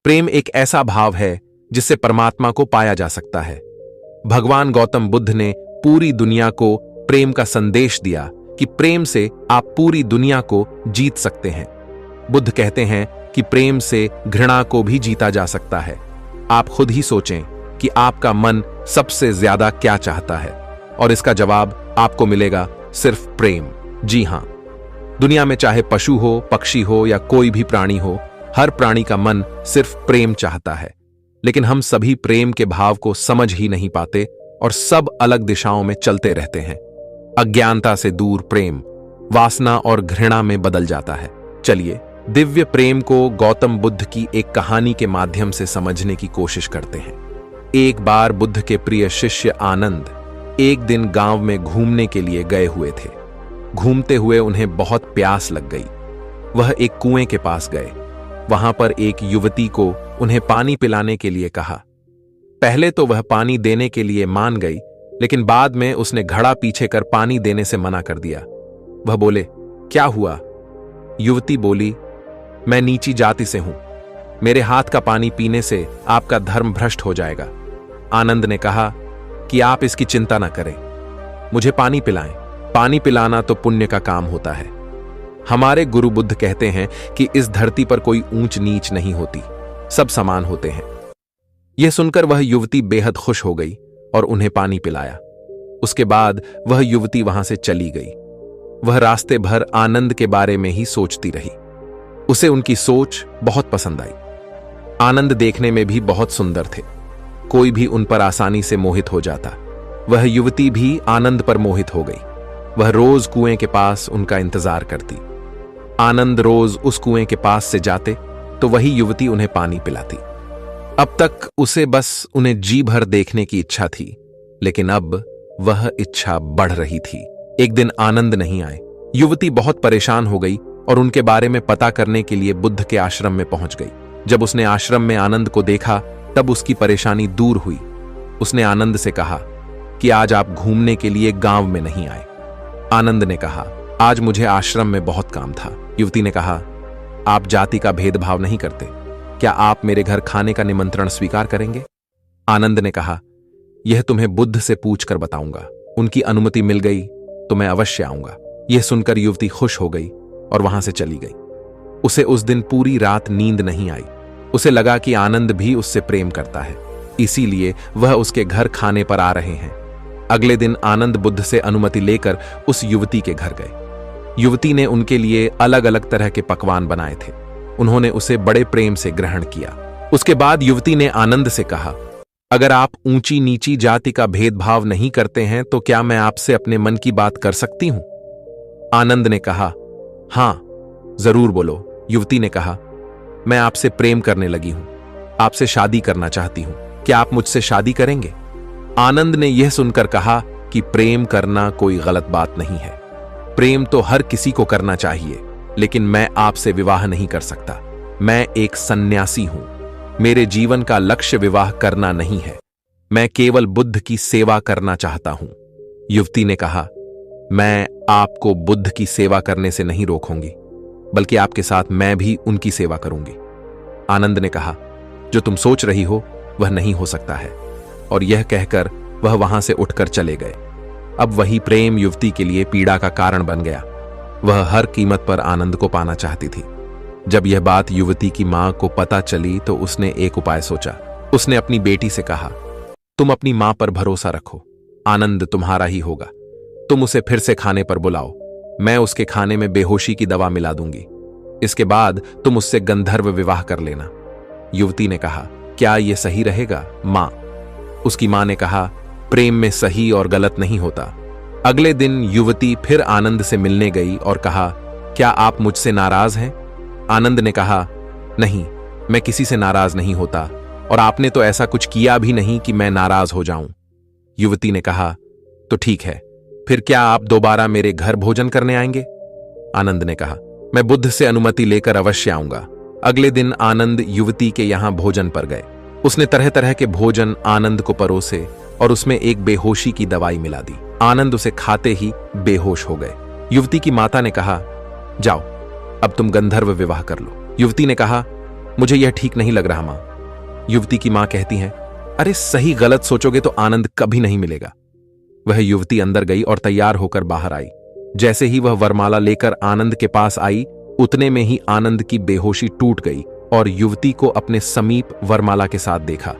प्रेम एक ऐसा भाव है जिससे परमात्मा को पाया जा सकता है। भगवान गौतम बुद्ध ने पूरी दुनिया को प्रेम का संदेश दिया कि प्रेम से आप पूरी दुनिया को जीत सकते हैं। बुद्ध कहते हैं कि प्रेम से घृणा को भी जीता जा सकता है। आप खुद ही सोचें कि आपका मन सबसे ज्यादा क्या चाहता है, और इसका जवाब आपको मिलेगा सिर्फ प्रेम। जी हां, दुनिया में चाहे पशु हो, पक्षी हो या कोई भी प्राणी हो, हर प्राणी का मन सिर्फ प्रेम चाहता है। लेकिन हम सभी प्रेम के भाव को समझ ही नहीं पाते और सब अलग दिशाओं में चलते रहते हैं। अज्ञानता से दूर प्रेम वासना और घृणा में बदल जाता है। चलिए दिव्य प्रेम को गौतम बुद्ध की एक कहानी के माध्यम से समझने की कोशिश करते हैं। एक बार बुद्ध के प्रिय शिष्य आनंद एक दिन गांव में घूमने के लिए गए हुए थे। घूमते हुए उन्हें बहुत प्यास लग गई। वह एक कुएं के पास गए। वहां पर एक युवती को उन्हें पानी पिलाने के लिए कहा। पहले तो वह पानी देने के लिए मान गई, लेकिन बाद में उसने घड़ा पीछे कर पानी देने से मना कर दिया। वह बोले, क्या हुआ? युवती बोली, मैं नीची जाति से हूं, मेरे हाथ का पानी पीने से आपका धर्म भ्रष्ट हो जाएगा। आनंद ने कहा कि आप इसकी चिंता न करें, मुझे पानी पिलाएं। पानी पिलाना तो पुण्य का काम होता है। हमारे गुरु बुद्ध कहते हैं कि इस धरती पर कोई ऊंच नीच नहीं होती, सब समान होते हैं। यह सुनकर वह युवती बेहद खुश हो गई और उन्हें पानी पिलाया। उसके बाद वह युवती वहां से चली गई। वह रास्ते भर आनंद के बारे में ही सोचती रही। उसे उनकी सोच बहुत पसंद आई। आनंद देखने में भी बहुत सुंदर थे। कोई भी उन पर आसानी से मोहित हो जाता। वह युवती भी आनंद पर मोहित हो गई। वह रोज कुएं के पास उनका इंतजार करती। आनंद रोज उस कुएं के पास से जाते तो वही युवती उन्हें पानी पिलाती। अब तक उसे बस उन्हें जी भर देखने की इच्छा थी, लेकिन अब वह इच्छा बढ़ रही थी। एक दिन आनंद नहीं आए। युवती बहुत परेशान हो गई और उनके बारे में पता करने के लिए बुद्ध के आश्रम में पहुंच गई। जब उसने आश्रम में आनंद को देखा तब उसकी परेशानी दूर हुई। उसने आनंद से कहा कि आज आप घूमने के लिए गांव में नहीं आए। आनंद ने कहा, आज मुझे आश्रम में बहुत काम था। युवती ने कहा, आप जाति का भेदभाव नहीं करते, क्या आप मेरे घर खाने का निमंत्रण स्वीकार करेंगे? आनंद ने कहा, यह तुम्हें बुद्ध से पूछकर बताऊंगा। उनकी अनुमति मिल गई तो मैं अवश्य आऊंगा। यह सुनकर युवती खुश हो गई और वहां से चली गई। उसे उस दिन पूरी रात नींद नहीं आई। उसे लगा कि आनंद भी उससे प्रेम करता है, इसीलिए वह उसके घर खाने पर आ रहे हैं। अगले दिन आनंद बुद्ध से अनुमति लेकर उस युवती के घर गए। युवती ने उनके लिए अलग अलग तरह के पकवान बनाए थे। उन्होंने उसे बड़े प्रेम से ग्रहण किया। उसके बाद युवती ने आनंद से कहा, अगर आप ऊंची नीची जाति का भेदभाव नहीं करते हैं तो क्या मैं आपसे अपने मन की बात कर सकती हूं? आनंद ने कहा, हां, जरूर बोलो। युवती ने कहा, मैं आपसे प्रेम करने लगी हूं, आपसे शादी करना चाहती हूं, क्या आप मुझसे शादी करेंगे? आनंद ने यह सुनकर कहा कि प्रेम करना कोई गलत बात नहीं है। प्रेम तो हर किसी को करना चाहिए, लेकिन मैं आपसे विवाह नहीं कर सकता। मैं एक सन्यासी हूं। मेरे जीवन का लक्ष्य विवाह करना नहीं है। मैं केवल बुद्ध की सेवा करना चाहता हूं। युवती ने कहा, मैं आपको बुद्ध की सेवा करने से नहीं रोकूंगी, बल्कि आपके साथ मैं भी उनकी सेवा करूंगी। आनंद ने कहा, जो तुम सोच रही हो वह नहीं हो सकता है, और यह कहकर वह वहां से उठकर चले गए। अब वही प्रेम युवती के लिए पीड़ा का कारण बन गया। वह हर कीमत पर आनंद को पाना चाहती थी। जब यह बात युवती की मां को पता चली तो उसने एक उपाय सोचा। उसने अपनी बेटी से कहा, तुम अपनी मां पर भरोसा रखो, आनंद तुम्हारा ही होगा। तुम उसे फिर से खाने पर बुलाओ, मैं उसके खाने में बेहोशी की दवा मिला दूंगी। इसके बाद तुम उससे गंधर्व विवाह कर लेना। युवती ने कहा, क्या यह सही रहेगा मां? उसकी मां ने कहा, प्रेम में सही और गलत नहीं होता। अगले दिन युवती फिर आनंद से मिलने गई और कहा, क्या आप मुझसे नाराज हैं? आनंद ने कहा, नहीं, मैं किसी से नाराज नहीं होता, और आपने तो ऐसा कुछ किया भी नहीं कि मैं नाराज हो जाऊं। युवती ने कहा, तो ठीक है, फिर क्या आप दोबारा मेरे घर भोजन करने आएंगे? आनंद ने कहा, मैं बुद्ध से अनुमति लेकर अवश्य आऊंगा। अगले दिन आनंद युवती के यहां भोजन पर गए। उसने तरह तरह के भोजन आनंद को परोसे और उसमें एक बेहोशी की दवाई मिला दी। आनंद उसे खाते ही बेहोश हो गए। युवती की माता ने कहा, जाओ अब तुम गंधर्व विवाह कर लो। युवती ने कहा, मुझे यह ठीक नहीं लग रहा मां। युवती की मां कहती है, अरे सही गलत सोचोगे तो आनंद कभी नहीं मिलेगा। वह युवती अंदर गई और तैयार होकर बाहर आई। जैसे ही वह वरमाला लेकर आनंद के पास आई, उतने में ही आनंद की बेहोशी टूट गई और युवती को अपने समीप वरमाला के साथ देखा।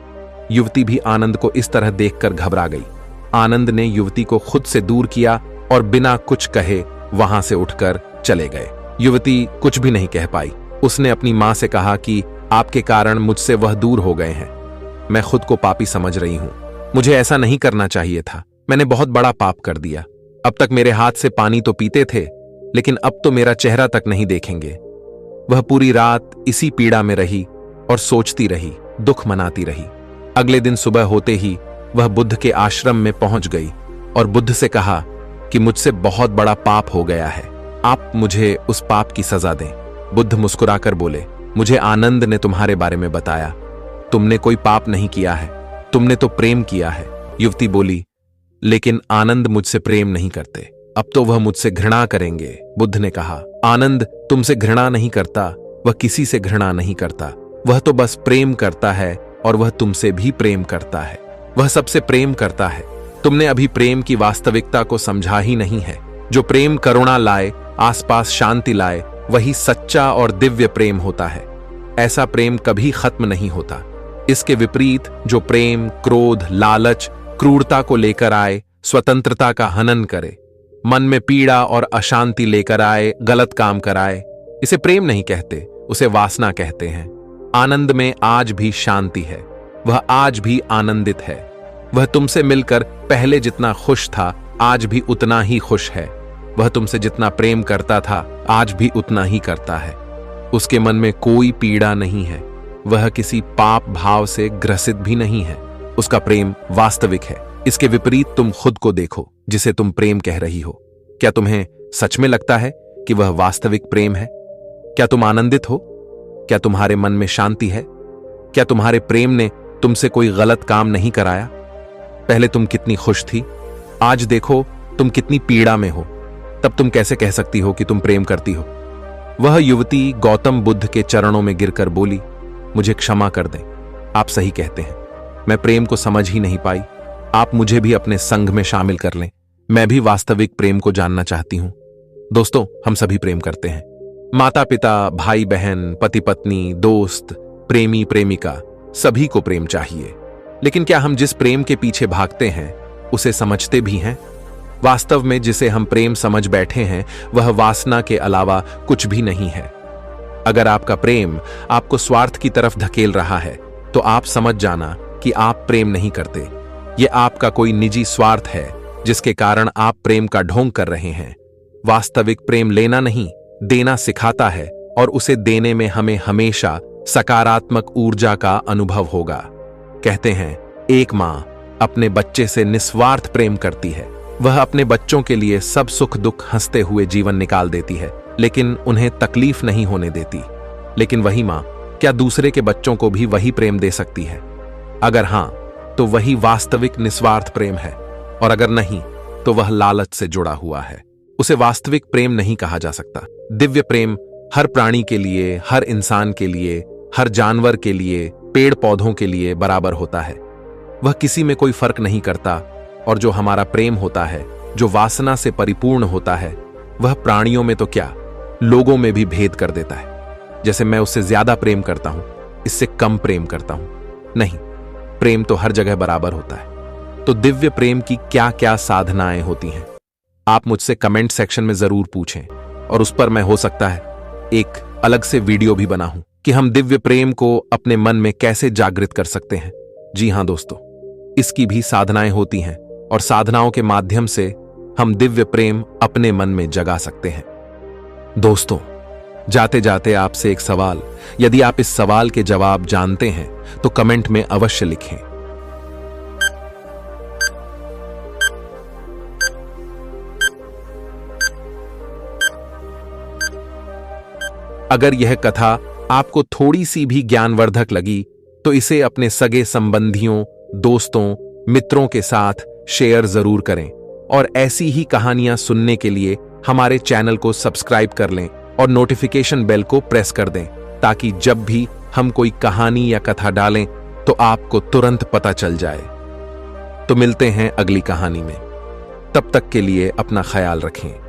युवती भी आनंद को इस तरह देखकर घबरा गई। आनंद ने युवती को खुद से दूर किया और बिना कुछ कहे वहां से उठकर चले गए। युवती कुछ भी नहीं कह पाई। उसने अपनी मां से कहा कि आपके कारण मुझसे वह दूर हो गए हैं। मैं खुद को पापी समझ रही हूं। मुझे ऐसा नहीं करना चाहिए था। मैंने बहुत बड़ा पाप कर दिया। अब तक मेरे हाथ से पानी तो पीते थे, लेकिन अब तो मेरा चेहरा तक नहीं देखेंगे। वह पूरी रात इसी पीड़ा में रही और सोचती रही, दुख मनाती रही। अगले दिन सुबह होते ही वह बुद्ध के आश्रम में पहुंच गई और बुद्ध से कहा कि मुझसे बहुत बड़ा पाप हो गया है, आप मुझे उस पाप की सजा दें। बुद्ध मुस्कुराकर बोले, मुझे आनंद ने तुम्हारे बारे में बताया। तुमने कोई पाप नहीं किया है, तुमने तो प्रेम किया है। युवती बोली, लेकिन आनंद मुझसे प्रेम नहीं करते, अब तो वह मुझसे घृणा करेंगे। बुद्ध ने कहा, आनंद तुमसे घृणा नहीं करता, वह किसी से घृणा नहीं करता, वह तो बस प्रेम करता है और वह तुमसे भी प्रेम करता है। वह सबसे प्रेम करता है। तुमने अभी प्रेम की वास्तविकता को समझा ही नहीं है। जो प्रेम करुणा लाए, आसपास शांति लाए, वही सच्चा और दिव्य प्रेम होता है। ऐसा प्रेम कभी खत्म नहीं होता। इसके विपरीत जो प्रेम क्रोध, लालच, क्रूरता को लेकर आए, स्वतंत्रता का हनन करे, मन में पीड़ा और अशांति लेकर आए, गलत काम कराए, इसे प्रेम नहीं कहते, उसे वासना कहते हैं। आनंद में आज भी शांति है, वह आज भी आनंदित है। वह तुमसे मिलकर पहले जितना खुश था, आज भी उतना ही खुश है। वह तुमसे जितना प्रेम करता था, आज भी उतना ही करता है। उसके मन में कोई पीड़ा नहीं है। वह किसी पाप भाव से ग्रसित भी नहीं है। उसका प्रेम वास्तविक है। इसके विपरीत तुम खुद को देखो, जिसे तुम प्रेम कह रही हो। क्या तुम्हें सच में लगता है कि वह वास्तविक प्रेम है? क्या तुम आनंदित हो? क्या तुम्हारे मन में शांति है? क्या तुम्हारे प्रेम ने तुमसे कोई गलत काम नहीं कराया? पहले तुम कितनी खुश थी, आज देखो तुम कितनी पीड़ा में हो। तब तुम कैसे कह सकती हो कि तुम प्रेम करती हो? वह युवती गौतम बुद्ध के चरणों में गिरकर बोली, मुझे क्षमा कर दें, आप सही कहते हैं, मैं प्रेम को समझ ही नहीं पाई। आप मुझे भी अपने संघ में शामिल कर लें। मैं भी वास्तविक प्रेम को जानना चाहती हूं। दोस्तों, हम सभी प्रेम करते हैं। माता पिता, भाई बहन, पति पत्नी, दोस्त, प्रेमी प्रेमिका, सभी को प्रेम चाहिए। लेकिन क्या हम जिस प्रेम के पीछे भागते हैं उसे समझते भी हैं? वास्तव में जिसे हम प्रेम समझ बैठे हैं वह वासना के अलावा कुछ भी नहीं है। अगर आपका प्रेम आपको स्वार्थ की तरफ धकेल रहा है तो आप समझ जाना कि आप प्रेम नहीं करते। यह आपका कोई निजी स्वार्थ है जिसके कारण आप प्रेम का ढोंग कर रहे हैं। वास्तविक प्रेम लेना नहीं, देना सिखाता है और उसे देने में हमें हमेशा सकारात्मक ऊर्जा का अनुभव होगा। कहते हैं, एक मां अपने बच्चे से निस्वार्थ प्रेम करती है। वह अपने बच्चों के लिए सब सुख दुख हंसते हुए जीवन निकाल देती है, लेकिन उन्हें तकलीफ नहीं होने देती। लेकिन वही मां क्या दूसरे के बच्चों को भी वही प्रेम दे सकती है? अगर हां, तो वही वास्तविक निस्वार्थ प्रेम है, और अगर नहीं तो वह लालच से जुड़ा हुआ है। उसे वास्तविक प्रेम नहीं कहा जा सकता। दिव्य प्रेम हर प्राणी के लिए, हर इंसान के लिए, हर जानवर के लिए, पेड़ पौधों के लिए बराबर होता है। वह किसी में कोई फर्क नहीं करता। और जो हमारा प्रेम होता है, जो वासना से परिपूर्ण होता है, वह प्राणियों में तो क्या, लोगों में भी भेद कर देता है। जैसे मैं उससे ज्यादा प्रेम करता हूं, इससे कम प्रेम करता हूं, नहीं, प्रेम तो हर जगह बराबर होता है। तो दिव्य प्रेम की क्या क्या साधनाएं होती हैं, आप मुझसे कमेंट सेक्शन में जरूर पूछें, और उस पर मैं हो सकता है एक अलग से वीडियो भी बनाऊं कि हम दिव्य प्रेम को अपने मन में कैसे जागृत कर सकते हैं। जी हां दोस्तों, इसकी भी साधनाएं होती हैं, और साधनाओं के माध्यम से हम दिव्य प्रेम अपने मन में जगा सकते हैं। दोस्तों, जाते जाते आपसे एक सवाल, यदि आप इस सवाल के जवाब जानते हैं तो कमेंट में अवश्य लिखें। अगर यह कथा आपको थोड़ी सी भी ज्ञानवर्धक लगी तो इसे अपने सगे संबंधियों, दोस्तों, मित्रों के साथ शेयर जरूर करें, और ऐसी ही कहानियां सुनने के लिए हमारे चैनल को सब्सक्राइब कर लें और नोटिफिकेशन बेल को प्रेस कर दें, ताकि जब भी हम कोई कहानी या कथा डालें तो आपको तुरंत पता चल जाए। तो मिलते हैं अगली कहानी में। तब तक के लिए अपना ख्याल रखें।